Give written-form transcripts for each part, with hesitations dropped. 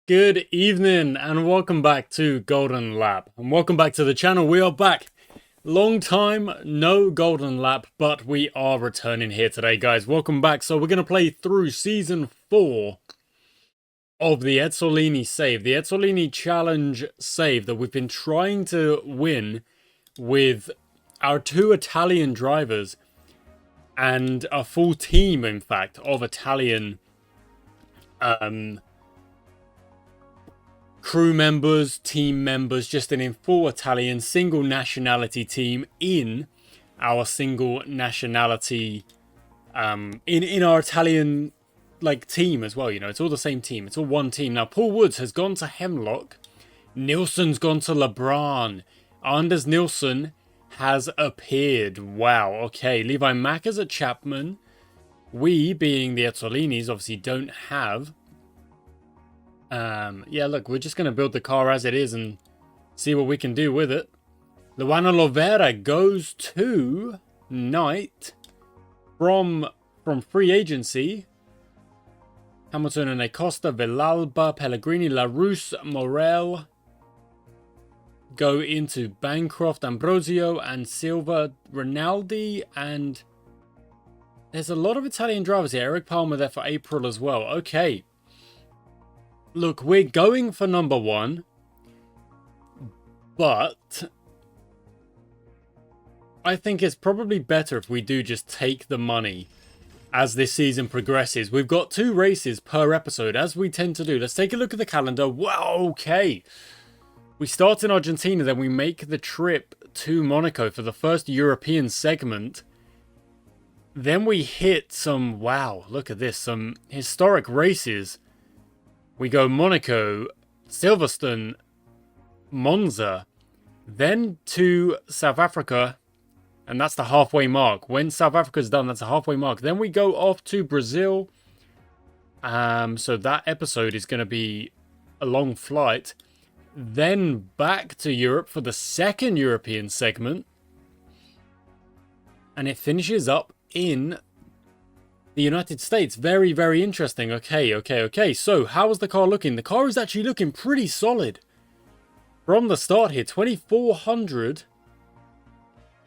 Good evening and welcome back to Golden Lap. And welcome back to the channel. We are back. Long time, no Golden Lap, but we are returning here today, guys. Welcome back. So we're going to play through Season 4 of the Ezzolini save. The Ezzolini Challenge save that we've been trying to win with our two Italian drivers and a full team, in fact, of Italian crew members, team members, just an full Italian single nationality team in our single nationality in our Italian team as well. You know, it's all the same team. It's all one team. Now Paul Woods has gone to Hemlock. Nilsson's gone to LeBron. Anders Nilsson has appeared. Wow. Okay. Levi Mack is at Chapman. We, being the Ezzolinis, obviously don't have. Yeah, look, we're just going to build the car as it is and see what we can do with it. Luana Lovera goes to Knight from free agency. Hamilton and Acosta, Villalba, Pellegrini, LaRousse, Morel go into Bancroft, Ambrosio, and Silva, Rinaldi, and there's a lot of Italian drivers here. Eric Palmer there for April as well. Okay. Look, we're going for number one, but I think it's probably better if we do just take the money as this season progresses. We've got 2 races per episode, as we tend to do. Let's take a look at the calendar. Wow, okay. We start in Argentina, then we make the trip to Monaco for the first European segment. Then we hit some, wow, look at this, some historic races. We go Monaco, Silverstone, Monza, then to South Africa, and that's the halfway mark. When South Africa's done, that's a halfway mark. Then we go off to Brazil. So that episode is going to be a long flight. Then back to Europe for the second European segment. And it finishes up in the United States. Very, very interesting. Okay. So, how is the car looking? The car is actually looking pretty solid. From the start here, 2,400. And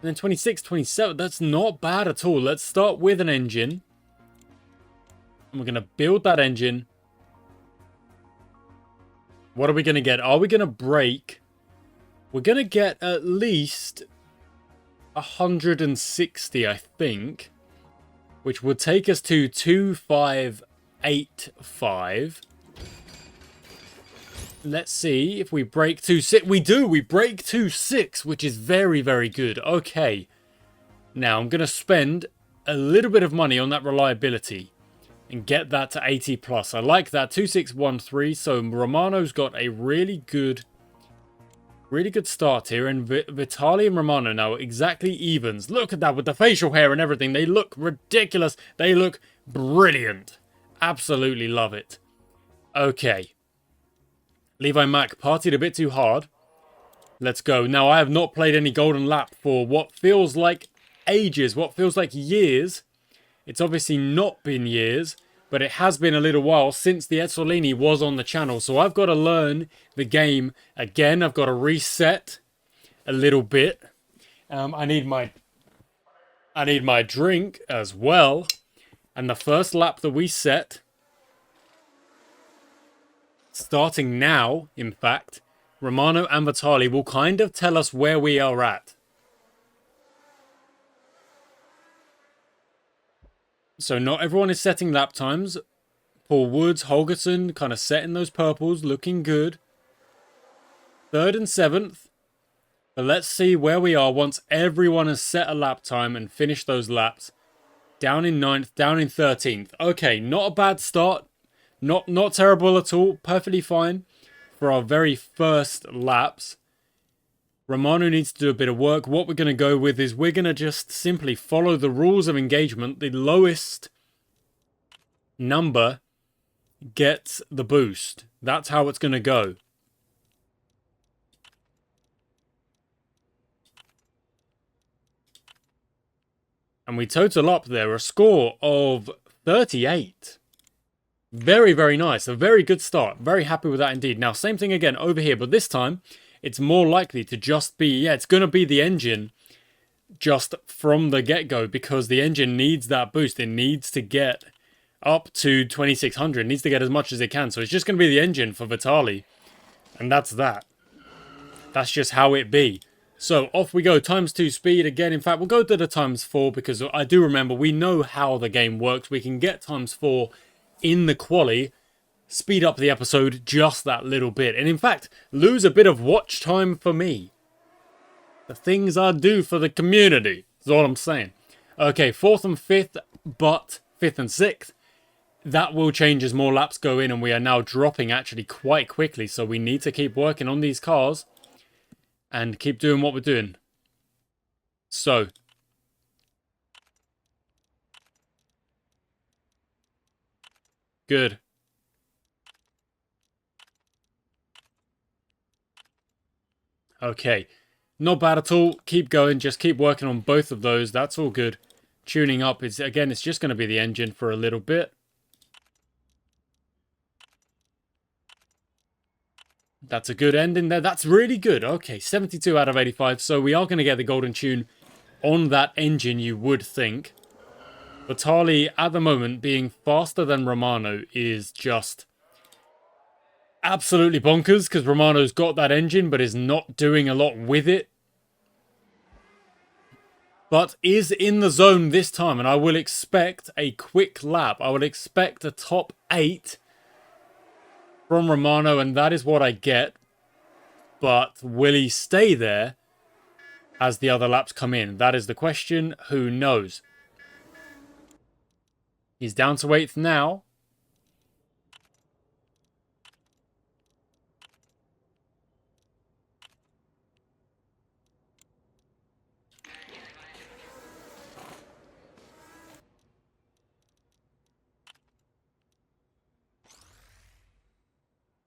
then 26, 27. That's not bad at all. Let's start with an engine. And we're going to build that engine. What are we going to get? Are we going to break? We're going to get at least 160, I think. Which would take us to 2585. Let's see if we break 26. We do. We break 26, which is very, very good. Okay. Now, I'm going to spend a little bit of money on that reliability and get that to 80 plus. I like that. 2613. So, Romano's got a really good start here, and Vitali and Romano now exactly evens. Look at that with the facial hair and everything. They look ridiculous. They look brilliant. Absolutely love it. Okay. Levi Mack partied a bit too hard. Let's go. Now, I have not played any Golden Lap for what feels like ages, what feels like years. It's obviously not been years, but it has been a little while since the Ezzolini was on the channel. So I've got to learn the game again. I've got to reset a little bit. I need my drink as well. And the first lap that we set, starting now, in fact, Romano and Vitali will kind of tell us where we are at. So not everyone is setting lap times. Paul Woods, Holgerson, kind of setting those purples, looking good. 3rd and 7th. But let's see where we are once everyone has set a lap time and finished those laps. Down in 9th, down in 13th. Okay, not a bad start. Not terrible at all. Perfectly fine for our very first laps. Romano needs to do a bit of work. What we're going to go with is we're going to just simply follow the rules of engagement. The lowest number gets the boost. That's how it's going to go. And we total up there a score of 38. Very, very nice. A very good start. Very happy with that indeed. Now, same thing again over here, but this time it's more likely to just be, yeah, it's going to be the engine just from the get-go because the engine needs that boost. It needs to get up to 2600. It needs to get as much as it can. So it's just going to be the engine for Vitali. And that's that. That's just how it be. So off we go. ×2 speed again. In fact, we'll go to the ×4 because I do remember we know how the game works. We can get ×4 in the quali, speed up the episode just that little bit. And in fact, lose a bit of watch time for me. The things I do for the community is all I'm saying. Okay, 4th and 5th, but 5th and 6th. That will change as more laps go in, and we are now dropping actually quite quickly. So we need to keep working on these cars and keep doing what we're doing. So good. Okay. Not bad at all. Keep going. Just keep working on both of those. That's all good. Tuning up is, again, it's just going to be the engine for a little bit. That's a good ending there. That's really good. Okay, 72 out of 85. So we are going to get the golden tune on that engine, you would think. Vitali, at the moment, being faster than Romano is just absolutely bonkers because Romano's got that engine but is not doing a lot with it. But is in the zone this time, and I will expect a quick lap. I would expect a top 8 from Romano, and that is what I get. But will he stay there as the other laps come in? That is the question. Who knows? He's down to 8th now.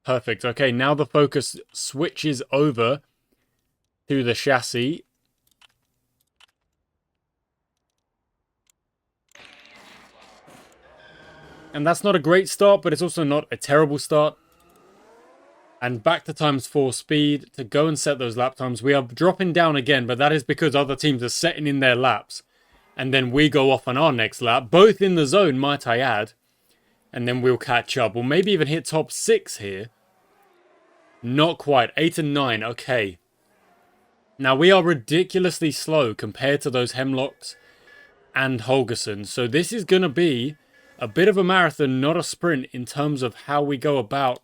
Perfect. Okay, now the focus switches over to the chassis. And that's not a great start, but it's also not a terrible start. And back to ×4 speed to go and set those lap times. We are dropping down again, but that is because other teams are setting in their laps. And then we go off on our next lap, both in the zone, might I add. And then we'll catch up. We'll maybe even hit top 6 here. Not quite. 8 and 9. Okay. Now, we are ridiculously slow compared to those Hemlocks and Holgersson. So this is going to be a bit of a marathon, not a sprint, in terms of how we go about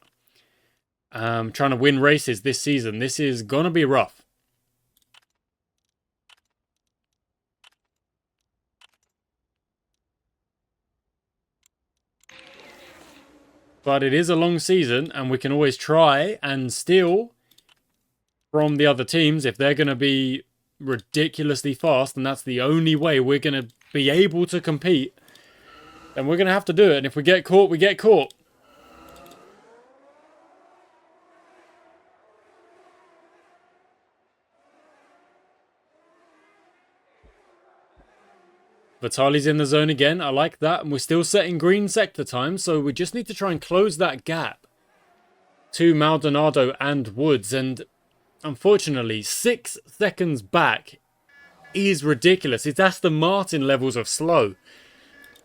trying to win races this season. This is going to be rough. But it is a long season, and we can always try and steal from the other teams if they're going to be ridiculously fast, and that's the only way we're going to be able to compete. Then we're going to have to do it, and if we get caught, we get caught. Vitali's in the zone again. I like that. And we're still setting green sector time. So we just need to try and close that gap to Maldonado and Woods. And unfortunately, 6 seconds back is ridiculous. It's Aston Martin levels of slow,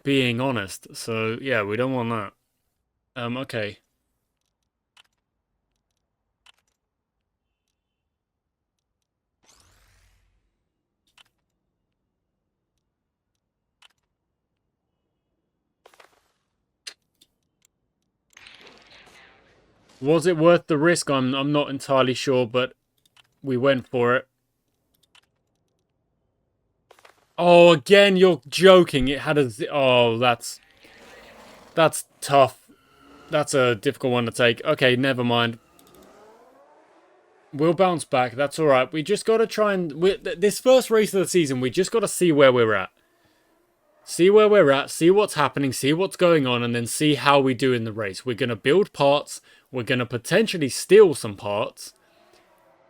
being honest. So yeah, we don't want that. Okay. Was it worth the risk? I'm not entirely sure, but we went for it. Oh, again, you're joking. It had a... Oh, that's tough. That's a difficult one to take. Okay, never mind. We'll bounce back. That's all right. We just got to try and... This first race of the season, we just got to see where we're at. See where we're at, see what's happening, see what's going on, and then see how we do in the race. We're going to build parts. We're going to potentially steal some parts.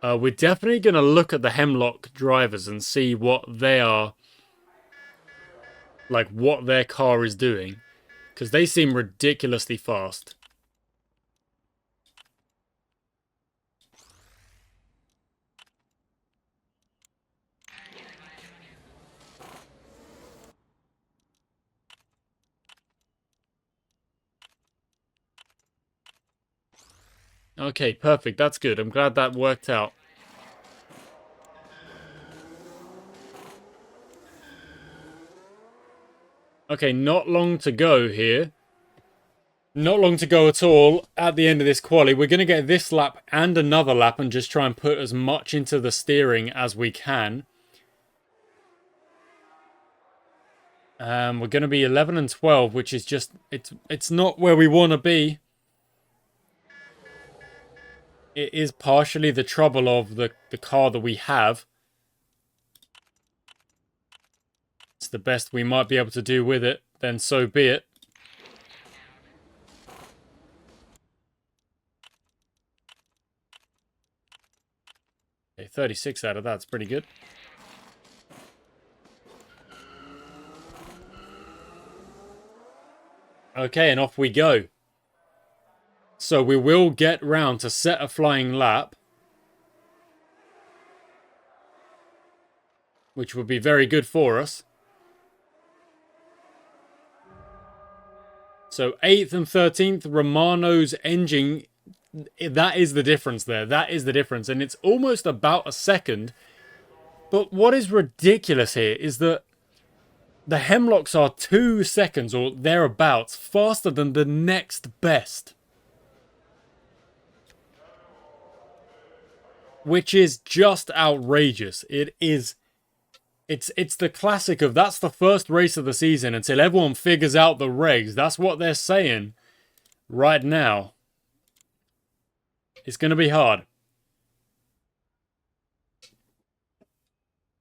We're definitely going to look at the Hemlock drivers and see what they are... Like, what their car is doing. because they seem ridiculously fast. Okay, perfect. That's good. I'm glad that worked out. Okay, not long to go here. Not long to go at all at the end of this quali. We're going to get this lap and another lap and just try and put as much into the steering as we can. We're going to be 11 and 12, which is just... It's not where we want to be. It is partially the trouble of the car that we have. It's the best we might be able to do with it. Then so be it. Okay, 36 out of that's pretty good. Okay, and off we go. So we will get round to set a flying lap, which would be very good for us. So 8th and 13th, Romano's engine, that is the difference there. That is the difference. And it's almost about a second. But what is ridiculous here is that the Hemlocks are 2 seconds or thereabouts faster than the next best. Which is just outrageous. It is. It's the classic of that's the first race of the season until everyone figures out the regs. That's what they're saying right now. It's going to be hard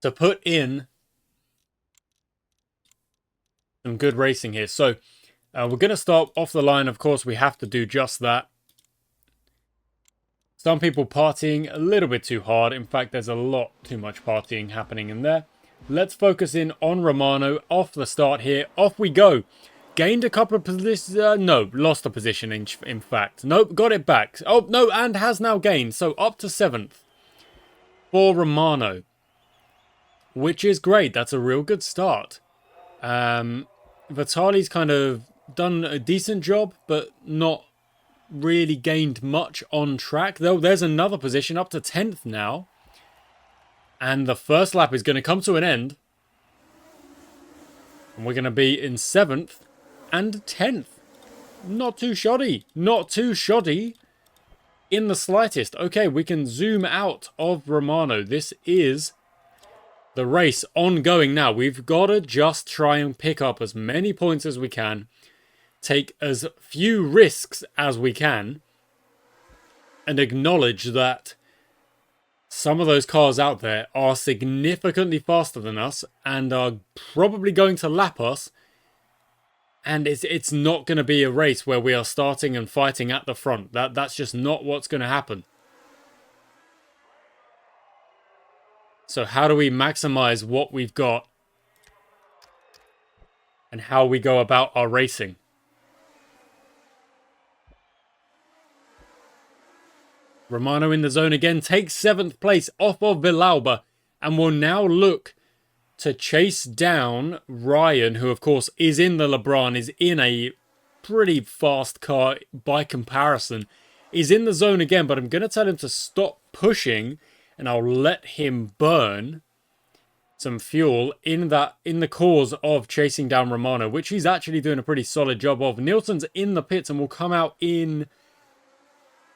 to put in some good racing here. So we're going to start off the line. Of course, we have to do just that. Some people partying a little bit too hard. In fact, there's a lot too much partying happening in there. Let's focus in on Romano. Off the start here. Off we go. Gained a couple of positions. No, lost a position in fact. Nope, got it back. Oh, no, and has now gained. So up to 7th for Romano. Which is great. That's a real good start. Vitali's kind of done a decent job, but not really gained much on track. Though there's another position up to 10th now. And the first lap is going to come to an end. And we're going to be in 7th and 10th. Not too shoddy. Not too shoddy in the slightest. Okay, we can zoom out of Romano. This is the race ongoing now. We've got to just try and pick up as many points as we can. Take as few risks as we can. And acknowledge that some of those cars out there are significantly faster than us and are probably going to lap us. And it's not going to be a race where we are starting and fighting at the front. That's just not what's going to happen. So how do we maximize what we've got and how we go about our racing? Romano in the zone again, takes 7th place off of Villalba and will now look to chase down Ryan, who of course is in the LeBron, is in a pretty fast car by comparison. Is in the zone again, but I'm going to tell him to stop pushing and I'll let him burn some fuel in the cause of chasing down Romano, which he's actually doing a pretty solid job of. Nielsen's in the pits and will come out in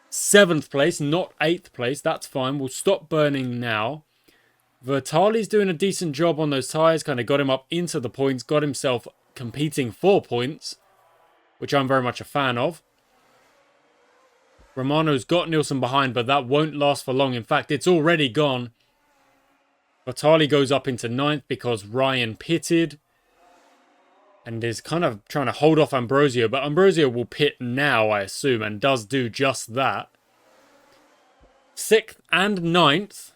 7th place, not 8th place. That's fine. We'll stop burning now. Vitali's doing a decent job on those tyres. Kind of got him up into the points. Got himself competing for points, which I'm very much a fan of. Romano's got Nielsen behind, but that won't last for long. In fact, it's already gone. Vitali goes up into 9th because Ryan pitted. And is kind of trying to hold off Ambrosio. But Ambrosio will pit now, I assume. And does do just that. 6th and 9th.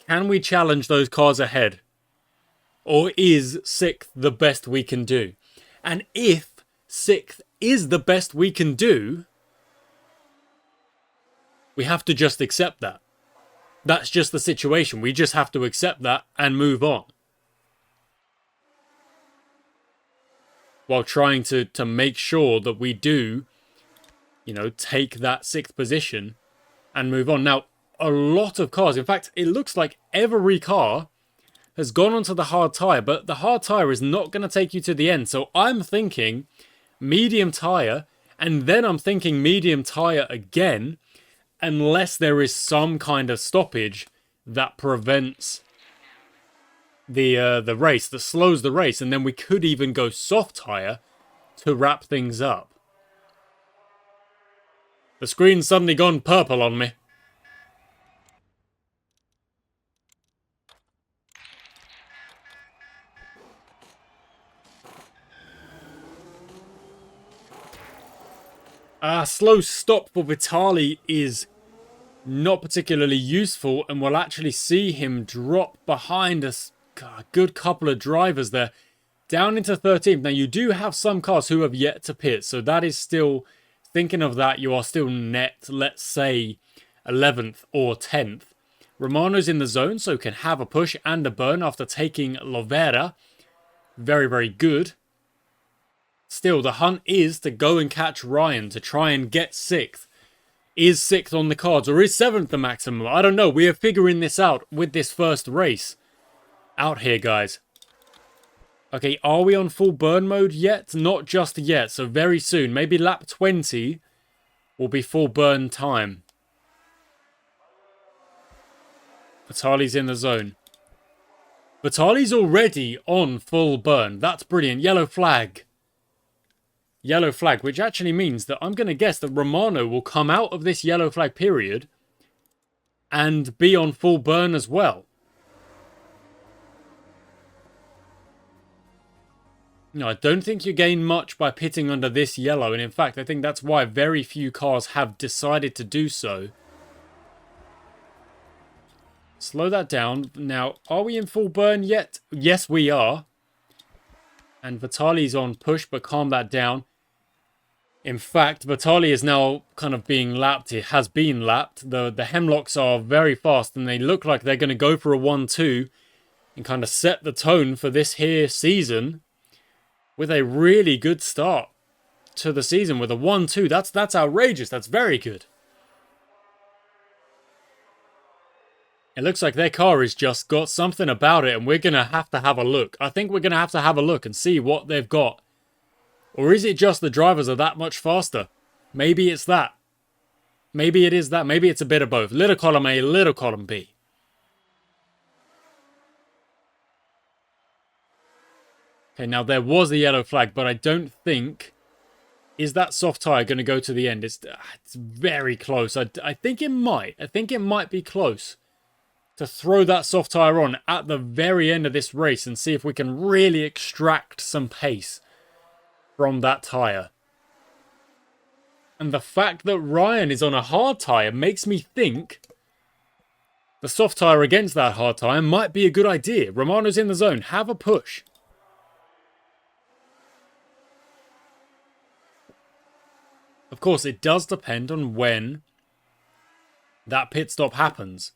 Can we challenge those cars ahead? Or is 6th the best we can do? And if 6th is the best we can do, we have to just accept that. That's just the situation. We just have to accept that and move on. While trying to make sure that we do, take that 6th position and move on. Now, a lot of cars, in fact, it looks like every car has gone onto the hard tyre, but the hard tyre is not going to take you to the end. So I'm thinking medium tyre, and then I'm thinking medium tyre again, unless there is some kind of stoppage that prevents the race, that slows the race, and then we could even go soft tyre to wrap things up. The screen's suddenly gone purple on me. Slow stop for Vitali is not particularly useful, and we'll actually see him drop behind us. A good couple of drivers there, down into 13th. Now, you do have some cars who have yet to pit, so that is still, thinking of that, you are still net, let's say, 11th or 10th. Romano's in the zone, so can have a push and a burn after taking Lovera. Very, very good. Still, the hunt is to go and catch Ryan to try and get 6th. Is 6th on the cards, or is 7th the maximum? I don't know. We are figuring this out with this first race out here, guys. Okay, are we on full burn mode yet? Not just yet, so very soon. Maybe lap 20 will be full burn time. Vitali's in the zone. Vitali's already on full burn. That's brilliant. Yellow flag. Yellow flag, which actually means that I'm going to guess that Romano will come out of this yellow flag period and be on full burn as well. No, I don't think you gain much by pitting under this yellow, and in fact, I think that's why very few cars have decided to do so. Slow that down. Now, are we in full burn yet? Yes, we are. And Vitali's on push, but calm that down. In fact, Vitali is now kind of being lapped. It has been lapped. The Hemlocks are very fast, and they look like they're going to go for a 1-2 and kind of set the tone for this here season with a really good start to the season with a 1-2. That's outrageous. That's very good. It looks like their car has just got something about it, and we're going to have a look. I think we're going to have a look and see what they've got. Or is it just the drivers are that much faster? Maybe it's that. Maybe it is that. Maybe it's a bit of both. Little column A, little column B. Okay, now there was a yellow flag, but I don't think... Is that soft tyre going to go to the end? It's very close. I think it might. I think it might be close to throw that soft tyre on at the very end of this race and see if we can really extract some pace from that tyre. And the fact that Ryan is on a hard tyre makes me think the soft tyre against that hard tyre might be a good idea. Romano's in the zone. Have a push. Of course, it does depend on when that pit stop happens.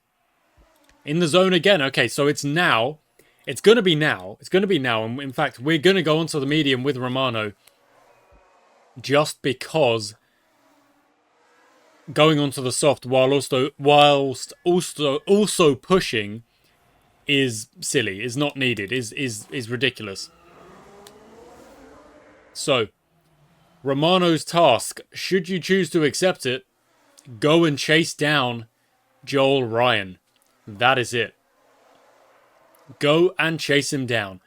In the zone again. Okay, so it's now. It's going to be now. It's going to be now. And in fact, we're going to go onto the medium with Romano. Just because going onto the soft whilst also pushing is silly, is not needed, is ridiculous. So, Romano's task, should you choose to accept it, go and chase down Joel Ryan. That is it. Go and chase him down.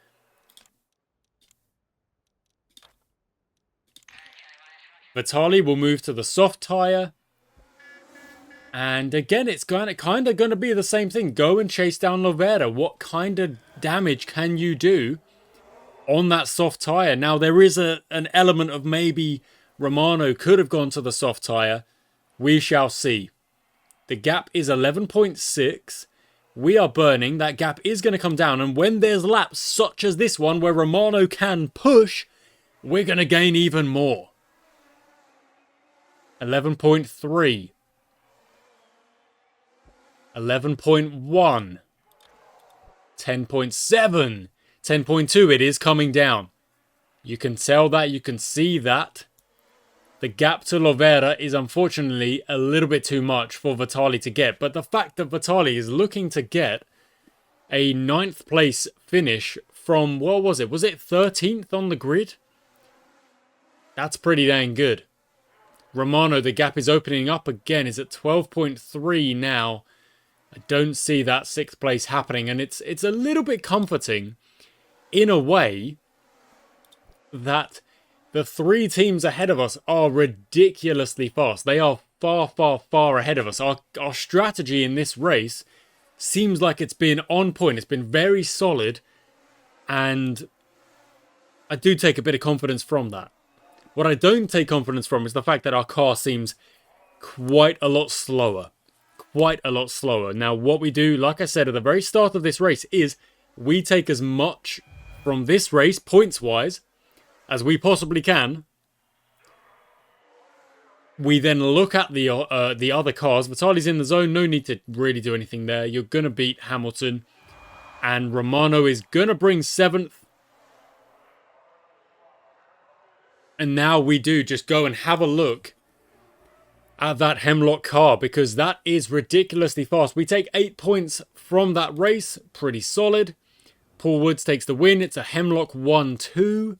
Vitali will move to the soft tyre. And again, it's kind of going to be the same thing. Go and chase down Lovera. What kind of damage can you do on that soft tyre? Now, there is an element of maybe Romano could have gone to the soft tyre. We shall see. The gap is 11.6. We are burning. That gap is going to come down. And when there's laps such as this one where Romano can push, we're going to gain even more. 11.3. 11.1. 10.7. 10.2. It is coming down. You can tell that. You can see that. The gap to Lovera is unfortunately a little bit too much for Vitali to get. But the fact that Vitali is looking to get a 9th place finish from, what was it? Was it 13th on the grid? That's pretty dang good. Romano, the gap is opening up again. Is at 12.3 now. I don't see that 6th place happening. And it's a little bit comforting in a way that the 3 teams ahead of us are ridiculously fast. They are far, far, far ahead of us. Our strategy in this race seems like it's been on point. It's been very solid. And I do take a bit of confidence from that. What I don't take confidence from is the fact that our car seems quite a lot slower. Quite a lot slower. Now, what we do, like I said at the very start of this race, is we take as much from this race, points-wise, as we possibly can. We then look at the other cars. Vitali's in the zone. No need to really do anything there. You're going to beat Hamilton. And Romano is going to bring 7th. And now we do just go and have a look at that Hemlock car, because that is ridiculously fast. We take 8 points from that race. Pretty solid. Paul Woods takes the win. It's a Hemlock 1-2.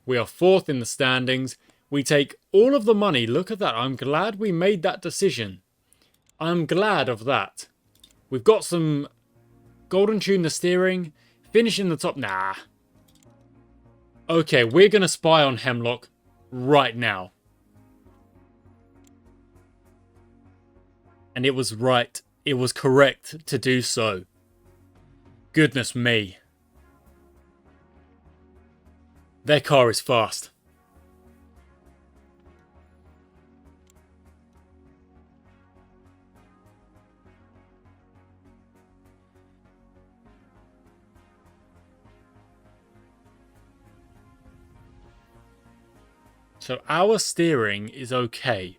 We are 4th in the standings. We take all of the money. Look at that. I'm glad we made that decision. I'm glad of that. We've got some golden tune the steering. Finish in the top. Nah. Okay, we're going to spy on Hemlock right now. And it was right. It was correct to do so. Goodness me. Their car is fast. So our steering is okay.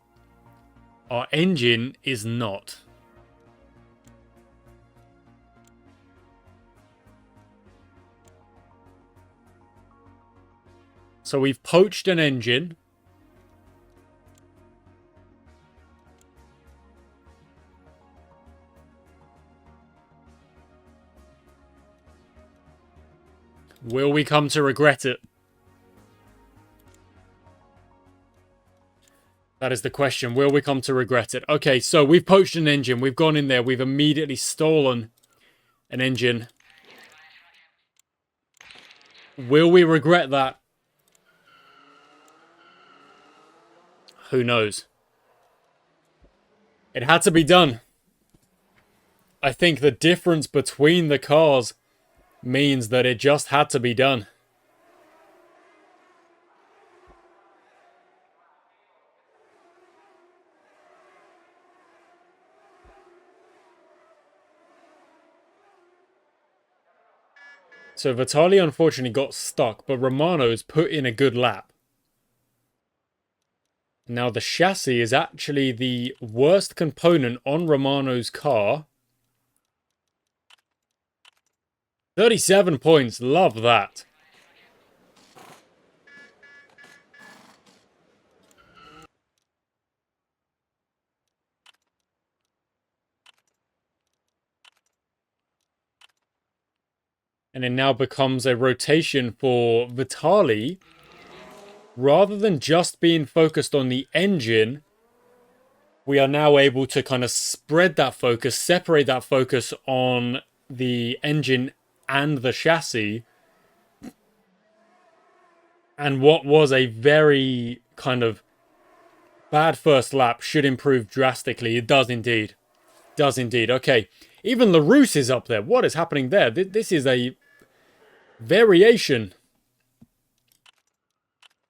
Our engine is not. So we've poached an engine. Will we come to regret it? That is the question. Will we come to regret it? Okay, so we've poached an engine. We've gone in there. We've immediately stolen an engine. Will we regret that? Who knows? It had to be done. I think the difference between the cars means that it just had to be done. So Vitali unfortunately got stuck, but Romano's put in a good lap. Now the chassis is actually the worst component on Romano's car. 37 points, love that. And it now becomes a rotation for Vitali. Rather than just being focused on the engine, we are now able to kind of spread that focus, separate that focus on the engine and the chassis. And what was a very kind of bad first lap should improve drastically. It does indeed. Does indeed. Okay. Even LaRousse is up there. What is happening there? This is a variation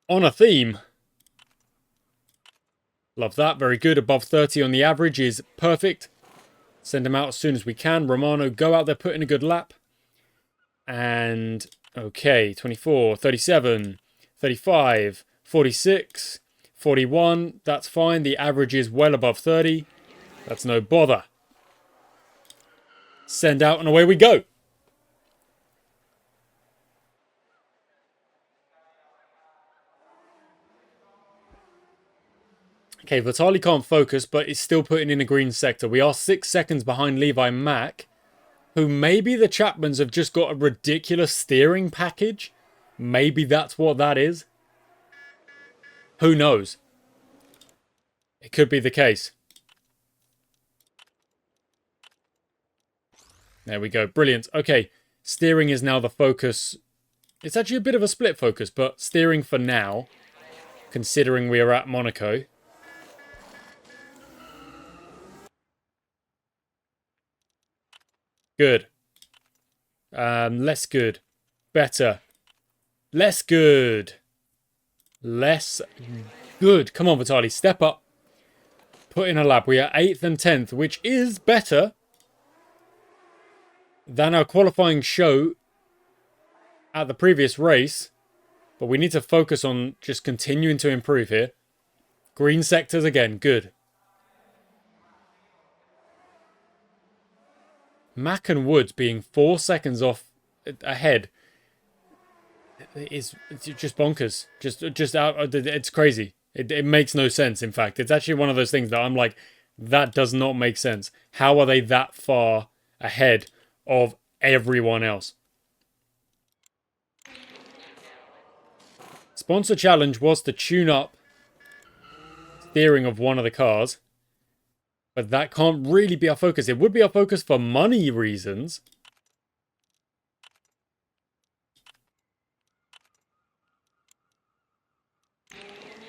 on a theme. Love that. Very good. Above 30 on the average is perfect. Send him out as soon as we can. Romano, go out there, put in a good lap. And, okay, 24, 37, 35, 46, 41. That's fine. The average is well above 30. That's no bother. Send out and away we go. Okay, Vitali can't focus, but is still putting in a green sector. We are 6 seconds behind Levi Mack, who maybe the Chapmans have just got a ridiculous steering package. Maybe that's what that is. Who knows? It could be the case. There we go. Brilliant. Okay, steering is now the focus. It's actually a bit of a split focus, but steering for now, considering we are at Monaco. Good. Less good. Better. Less good. Less good. Come on, Vitali. Step up. Put in a lap. We are 8th and 10th, which is better than our qualifying show at the previous race. But we need to focus on just continuing to improve here. Green sectors again. Good. Mack and Woods being 4 seconds off ahead is just bonkers. Just out. It's crazy. It makes no sense. In fact, it's actually one of those things that I'm like, that does not make sense. How are they that far ahead of everyone else? Sponsor challenge was to tune up steering of one of the cars. But that can't really be our focus. It would be our focus for money reasons.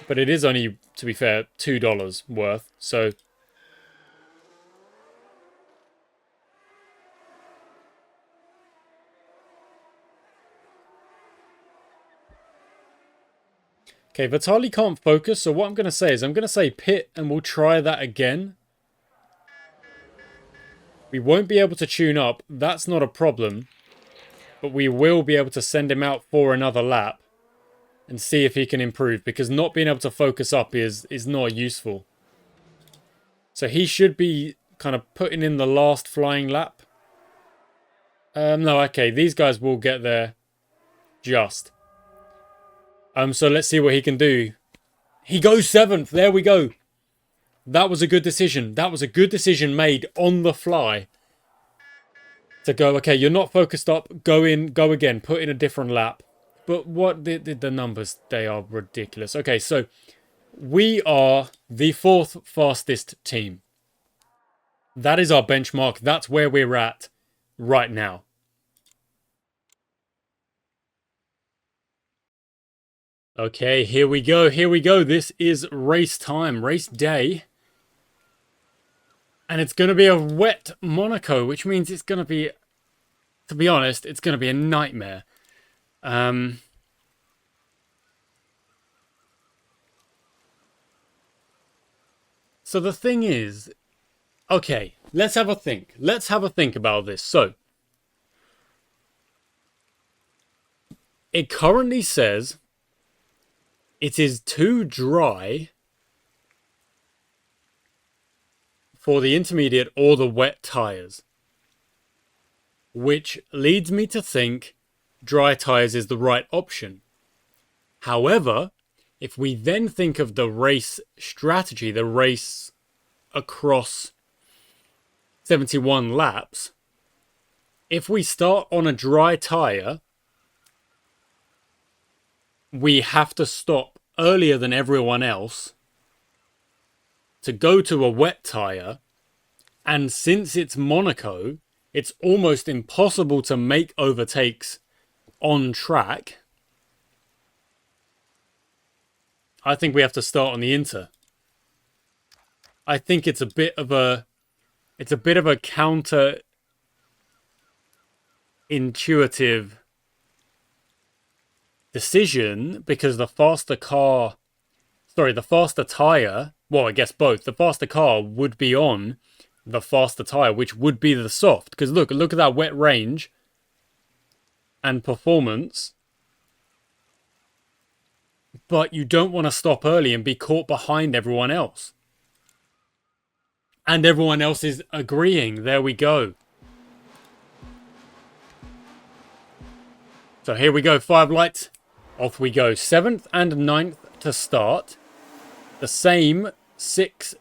But it is only, to be fair, $2 worth. So okay, Vitali can't focus. So what I'm going to say is I'm going to say pit and we'll try that again. We won't be able to tune up. That's not a problem. But we will be able to send him out for another lap and see if he can improve. Because not being able to focus up is not useful. So he should be kind of putting in the last flying lap. No, okay. These guys will get there just. So let's see what he can do. He goes 7th. There we go. That was a good decision. That was a good decision made on the fly. To go, okay, you're not focused up. Go in, go again. Put in a different lap. But what the numbers, they are ridiculous. Okay, so we are the 4th fastest team. That is our benchmark. That's where we're at right now. Okay, here we go. Here we go. This is race time, race day. And it's going to be a wet Monaco, which means it's going to be, to be honest, it's going to be a nightmare. So the thing is, okay, let's have a think. Let's have a think about this. So, it currently says it is too dry for the intermediate or the wet tyres. Which leads me to think dry tyres is the right option. However, if we then think of the race strategy, the race across 71 laps, if we start on a dry tyre, we have to stop earlier than everyone else to go to a wet tyre, and since it's Monaco, it's almost impossible to make overtakes on track. I think we have to start on the Inter. I think it's a bit of a counter intuitive decision because the faster tyre, well, I guess both. The faster car would be on the faster tyre, which would be the soft. Because look at that wet range and performance. But you don't want to stop early and be caught behind everyone else. And everyone else is agreeing. There we go. So here we go. 5 lights. Off we go. 7th and 9th to start. The same 6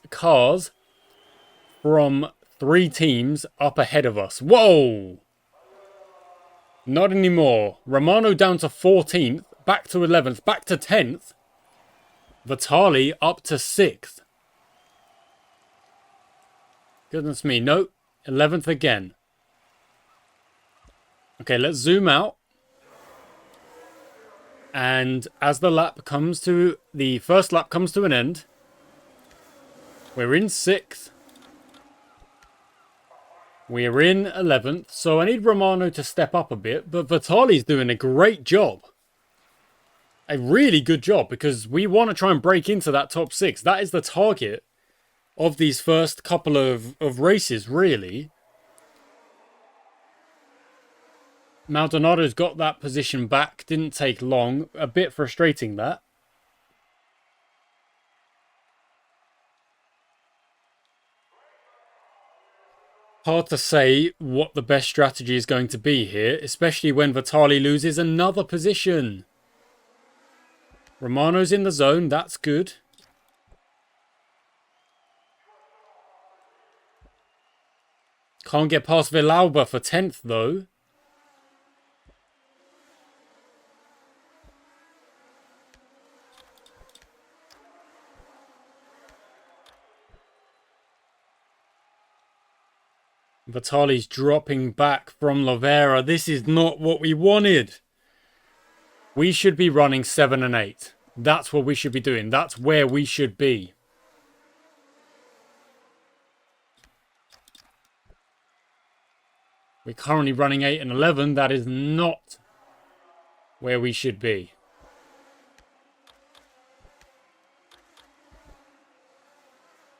cars from 3 teams up ahead of us. Whoa! Not anymore. Romano down to 14th, back to 11th, back to 10th. Vitali up to 6th. Goodness me, no. 11th again. Okay, let's zoom out. And as the first lap comes to an end, we're in 6th. We're in 11th. So I need Romano to step up a bit, but Vitali's doing a great job. A really good job, because we want to try and break into that top 6. That is the target of these first couple of races, really. Maldonado's got that position back. Didn't take long. A bit frustrating, that. Hard to say what the best strategy is going to be here, especially when Vitali loses another position. Romano's in the zone. That's good. Can't get past Villalba for 10th, though. Vitali's dropping back from Lovera. This is not what we wanted. We should be running 7 and 8. That's what we should be doing. That's where we should be. We're currently running 8 and 11. That is not where we should be.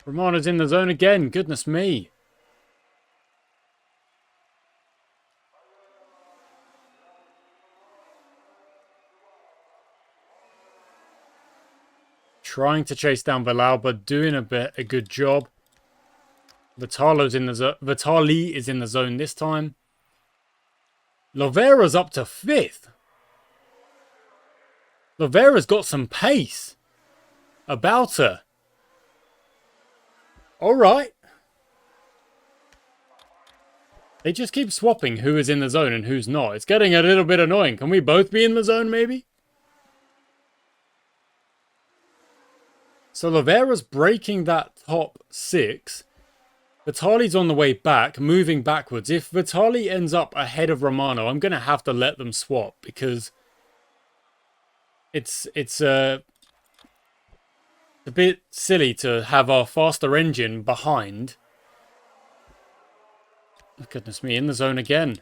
Romano's in the zone again. Goodness me. Trying to chase down Villalba, doing a good job. Vitali is in the zone this time. Lovera's up to 5th. Lovera's got some pace about her. Alright. They just keep swapping who is in the zone and who's not. It's getting a little bit annoying. Can we both be in the zone, maybe? So Lovera's breaking that top 6. Vitali's on the way back, moving backwards. If Vitali ends up ahead of Romano, I'm going to have to let them swap, because it's a bit silly to have our faster engine behind. Oh, goodness me, in the zone again.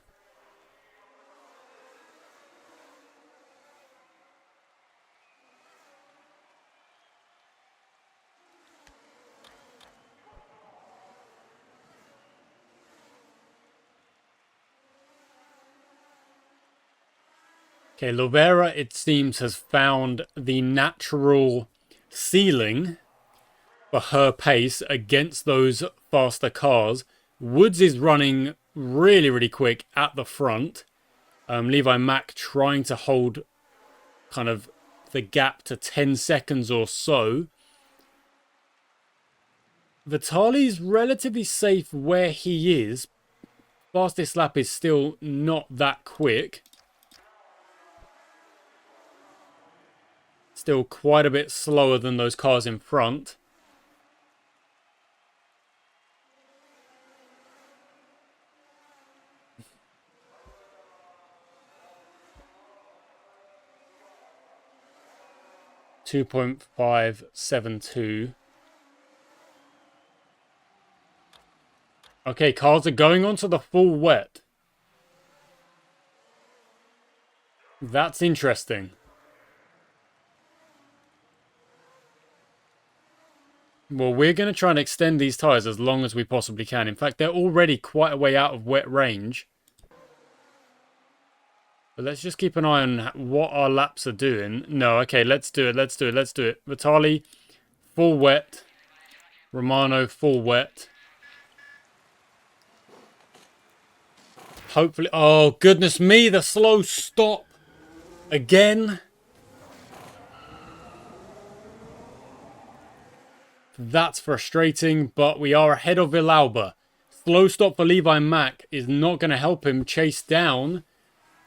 Okay, Lovera, it seems, has found the natural ceiling for her pace against those faster cars. Woods is running really, really quick at the front. Levi Mack trying to hold kind of the gap to 10 seconds or so. Vitali's relatively safe where he is. Fastest lap is still not that quick. Still quite a bit slower than those cars in front. .572. Okay, cars are going on to the full wet. That's interesting. Well, we're going to try and extend these tyres as long as we possibly can. In fact, they're already quite a way out of wet range. But let's just keep an eye on what our laps are doing. No, okay, let's do it. Let's do it. Let's do it. Vitali, full wet. Romano, full wet. Hopefully... Oh, goodness me, the slow stop. Again. That's frustrating, but we are ahead of Villalba. Slow stop for Levi Mack is not going to help him chase down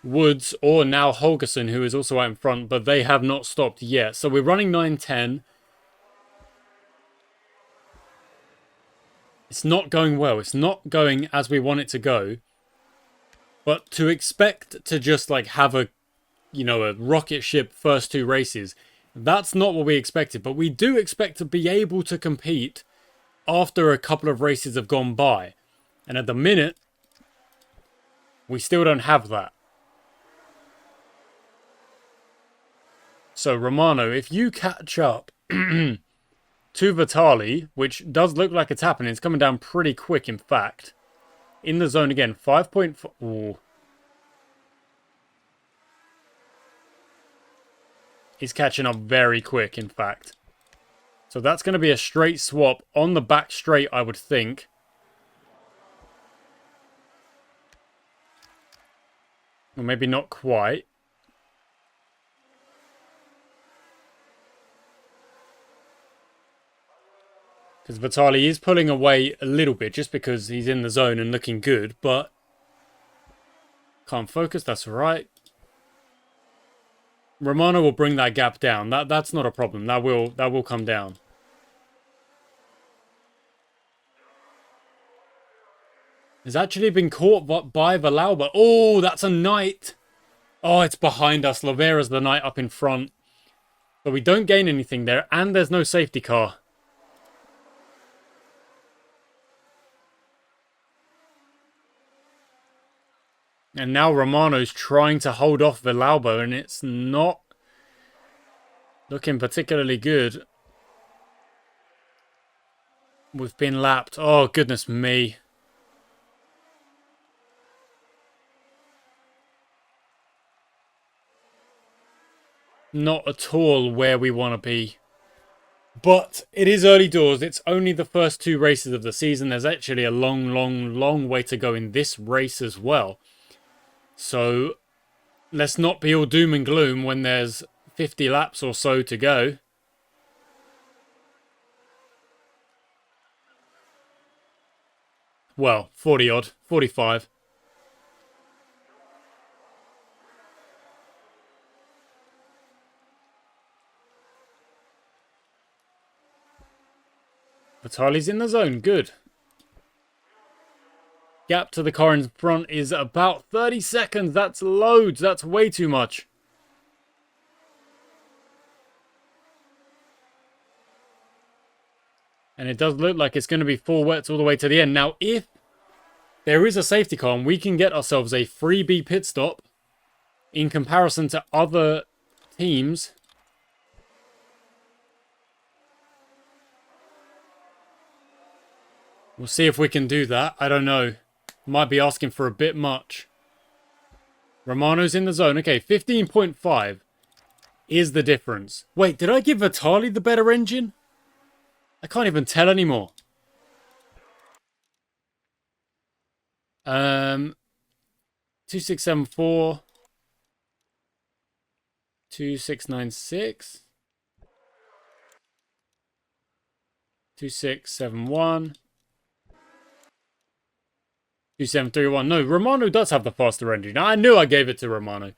Woods or now Holgerson, who is also out in front, but they have not stopped yet. So we're running 9:10. It's not going well. It's not going as we want it to go. But to expect to just like have a, you know, a rocket ship first two races, that's not what we expected. But we do expect to be able to compete after a couple of races have gone by. And at the minute, we still don't have that. So Romano, if you catch up to Vitali, which does look like it's happening, it's coming down pretty quick, in fact. In the zone again, 5.4. Ooh. He's catching up very quick, in fact. So that's going to be a straight swap on the back straight, I would think. Or maybe not quite. Because Vitali is pulling away a little bit just because he's in the zone and looking good, but can't focus, that's alright. Romano will bring that gap down. That's not a problem. That will come down. He's actually been caught by Villalba. Oh, that's a knight. Oh, it's behind us. Lavera's the knight up in front. But we don't gain anything there, and there's no safety car. And now Romano's trying to hold off Villalba, and it's not looking particularly good. We've been lapped. Oh, goodness me. Not at all where we want to be. But it is early doors. It's only the first two races of the season. There's actually a long, long, long way to go in this race as well. So let's not be all doom and gloom when there's 50 laps or so to go. Well, 40 odd, 45. Vitali's in the zone, good. Gap to the car in front is about 30 seconds. That's loads. That's way too much. And it does look like it's going to be full wets all the way to the end. Now, if there is a safety car and we can get ourselves a freebie pit stop in comparison to other teams, we'll see if we can do that. I don't know. Might be asking for a bit much. Romano's in the zone. Okay, 15.5 is the difference. Wait, did I give Vitali the better engine? I can't even tell anymore. 2674. 2696. 2671. 2731. No, Romano does have the faster engine. I knew I gave it to Romano.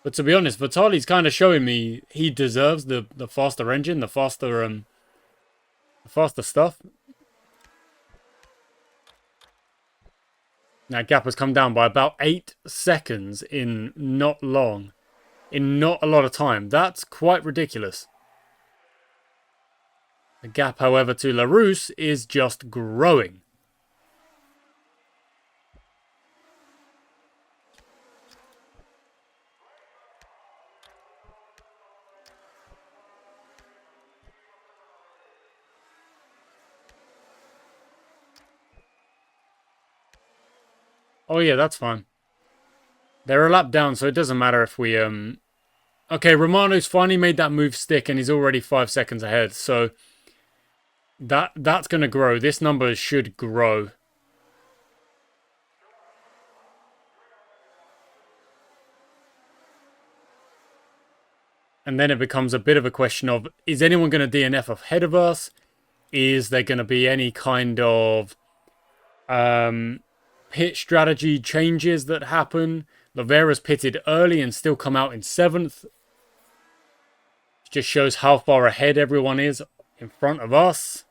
But to be honest, Vitali's kind of showing me he deserves the faster engine, the faster stuff. That gap has come down by about 8 seconds in not long. In not a lot of time. That's quite ridiculous. The gap, however, to LaRousse is just growing. Oh yeah, that's fine. They're a lap down, so it doesn't matter if we Okay, Romano's finally made that move stick, and he's already 5 seconds ahead. So that's gonna grow. This number should grow. And then it becomes a bit of a question of, is anyone going to DNF ahead of us? Is there going to be any kind of pit strategy changes that happen? Lavera's pitted early and still come out in 7th. Just shows how far ahead everyone is in front of us.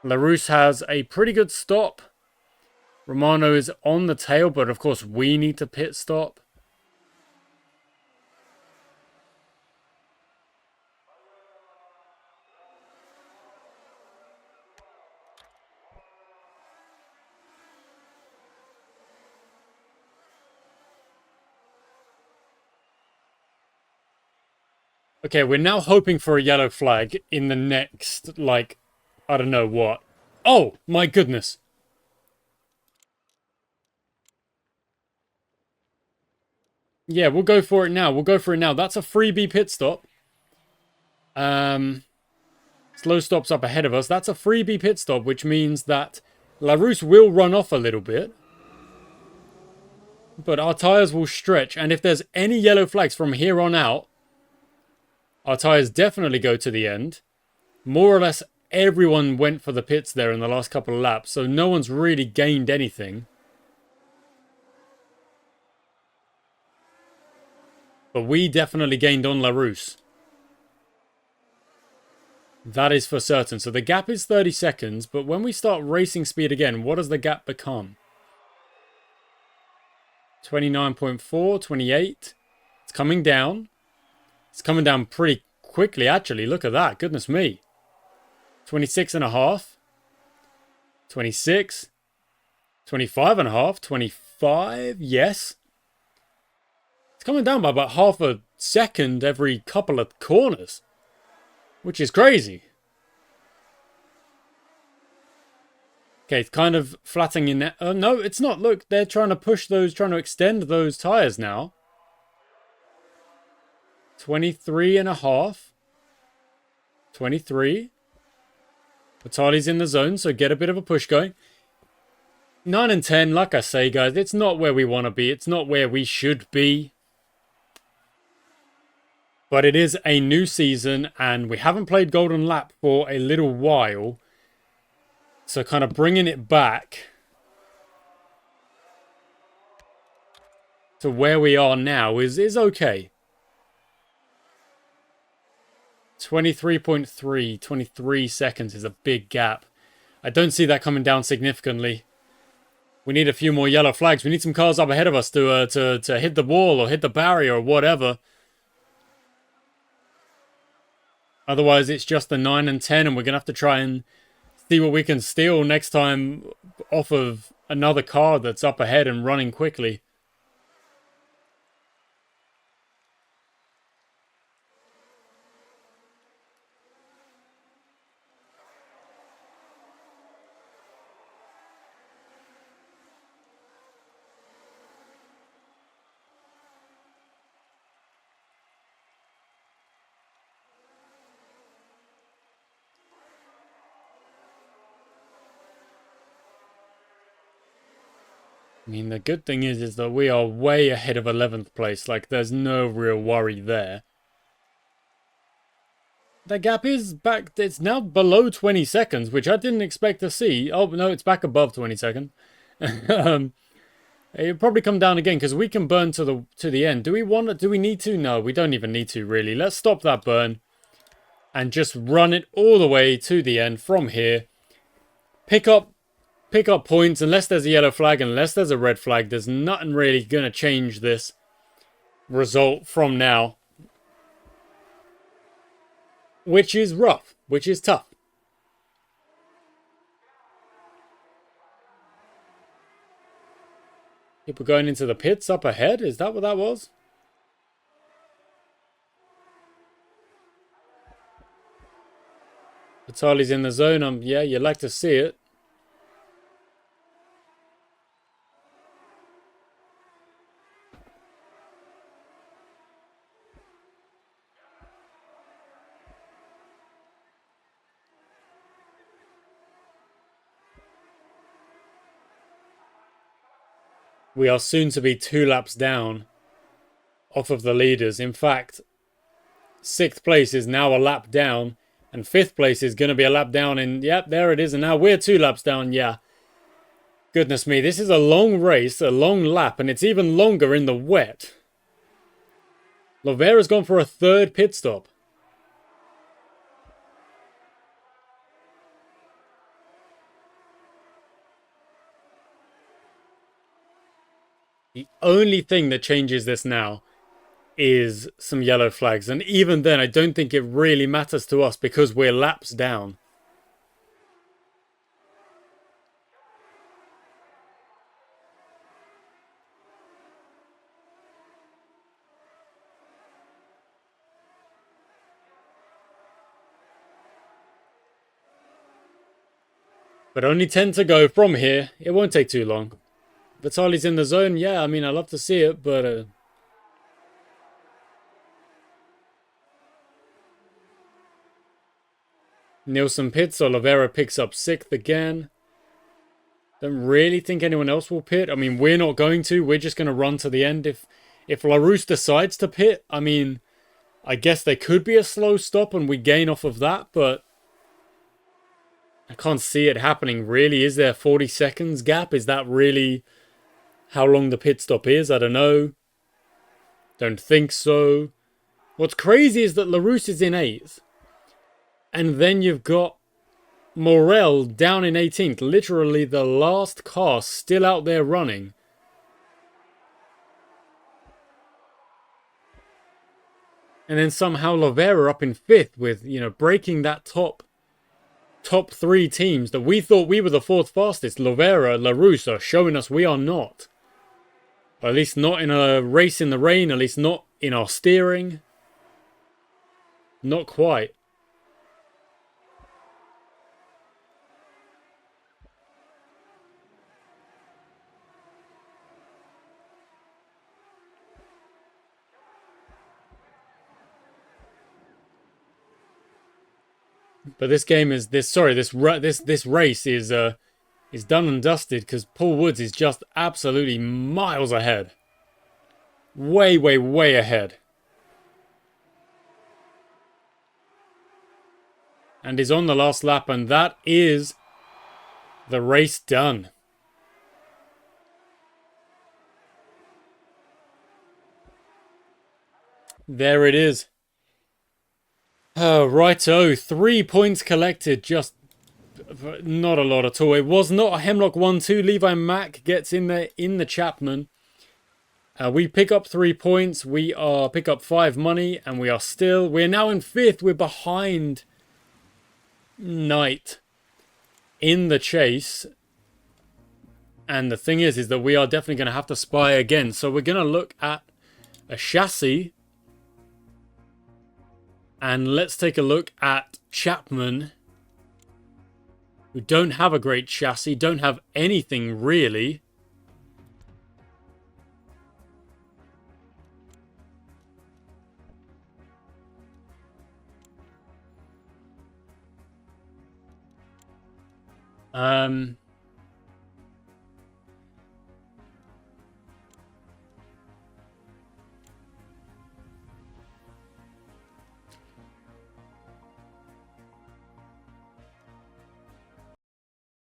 Larousse has a pretty good stop. Romano is on the tail, but of course we need to pit stop. Okay, we're now hoping for a yellow flag in the next, like, I don't know what. Oh, my goodness. Yeah, we'll go for it now. We'll go for it now. That's a freebie pit stop. Slow stops up ahead of us. That's a freebie pit stop, which means that Larousse will run off a little bit. But our tyres will stretch. And if there's any yellow flags from here on out, our tyres definitely go to the end. More or less everyone went for the pits there in the last couple of laps. So no one's really gained anything. But we definitely gained on Larousse. That is for certain. So the gap is 30 seconds, but when we start racing speed again, what does the gap become? 29.4, 28. It's coming down. It's coming down pretty quickly, actually. Look at that. Goodness me. 26 and a half. 26. 25 and a half. 25. Yes. It's coming down by about half a second every couple of corners, which is crazy. Okay, it's kind of flattening in there. Oh, no, it's not. Look, they're trying to push those, trying to extend those tyres now. 23 and a half. 23. Vitali's in the zone, so get a bit of a push going. 9 and 10, like I say, guys, it's not where we want to be. It's not where we should be. But it is a new season, and we haven't played Golden Lap for a little while. So kind of bringing it back to where we are now is okay. 23.3, 23 seconds is a big gap. I don't see that coming down significantly. We need a few more yellow flags. We need some cars up ahead of us to hit the wall or hit the barrier or whatever. Otherwise, it's just the 9 and 10, and we're going to have to try and see what we can steal next time off of another car that's up ahead and running quickly. I mean, the good thing is that we are way ahead of 11th place. Like, there's no real worry there. The gap is back. It's now below 20 seconds, which I didn't expect to see. Oh, no, it's back above 20 seconds. It'll probably come down again because we can burn to the end. Do we need to? No, we don't even need to, really. Let's stop that burn and just run it all the way to the end from here. Pick up points. Unless there's a yellow flag, unless there's a red flag, there's nothing really going to change this result from now. Which is rough, which is tough. People going into the pits up ahead? Is that what that was? Vitali's in the zone. Yeah, you'd like to see it. We are soon to be 2 laps down off of the leaders. In fact, 6th place is now a lap down, and 5th place is going to be a lap down, and yep, there it is, and now we're 2 laps down. Yeah, goodness me, this is a long race, a long lap, and it's even longer in the wet. Lovera's gone for a 3rd pit stop. The only thing that changes this now is some yellow flags. And even then, I don't think it really matters to us because we're laps down. But only 10 to go from here. It won't take too long. Vitali's in the zone. Yeah, I mean, I love to see it, but... Nielsen pits, Oliveira picks up 6th again. Don't really think anyone else will pit. I mean, we're not going to. We're just going to run to the end. If Larousse decides to pit, I mean, I guess there could be a slow stop and we gain off of that, but... I can't see it happening, really. Is there a 40 seconds gap? Is that really how long the pit stop is? I don't know. Don't think so. What's crazy is that Larousse is in 8th. And then you've got Morel down in 18th. Literally the last car still out there running. And then somehow Lovera up in 5th with, you know, breaking that top 3 teams that we thought we were the 4th fastest. Lovera, Larousse are showing us we are not. Or at least not in a race in the rain. At least not in our steering. Not quite. But this game is this race is done and dusted because Paul Woods is just absolutely miles ahead. Way, way, way ahead. And is on the last lap, and that is the race done. There it is. Oh, righto. 3 points collected. Just not a lot at all. It was not a Hemlock 1-2. Levi Mack gets in there in the Chapman. We pick up 3 points. We pick up 5 money. And we're now in 5th. We're behind Knight in the chase. And the thing is that we are definitely going to have to spy again. So we're going to look at a chassis. And let's take a look at Chapman, who don't have a great chassis, don't have anything really.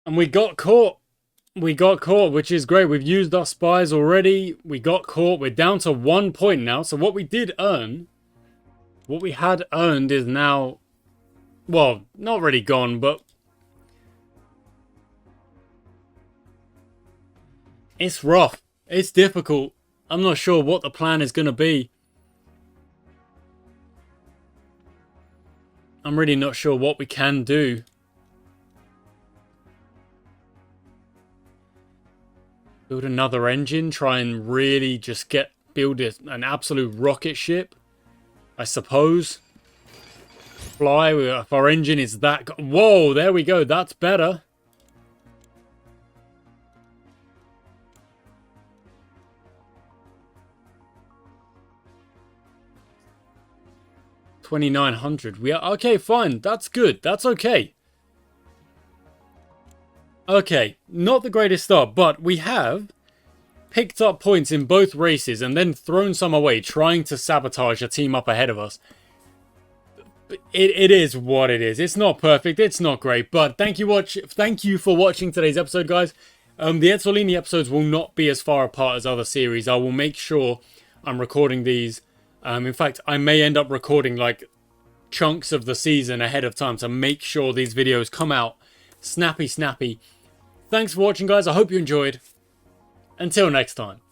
And we got caught. We got caught, which is great. We've used our spies already. We got caught. We're down to 1 point now. So what we did earn, what we had earned is now, well, not really gone, but it's rough. It's difficult. I'm not sure what the plan is going to be. I'm really not sure what we can do. Build another engine, try and really just build an absolute rocket ship, I suppose. Fly, if our engine is that... Whoa, there we go, that's better. $2,900. We are okay, fine. That's good. That's okay. Okay, not the greatest start, but we have picked up points in both races and then thrown some away, trying to sabotage a team up ahead of us. It is what it is. It's not perfect. It's not great. But thank you for watching today's episode, guys. The Ezzolini episodes will not be as far apart as other series. I will make sure I'm recording these. In fact, I may end up recording like chunks of the season ahead of time to make sure these videos come out snappy. Thanks for watching, guys. I hope you enjoyed. Until next time.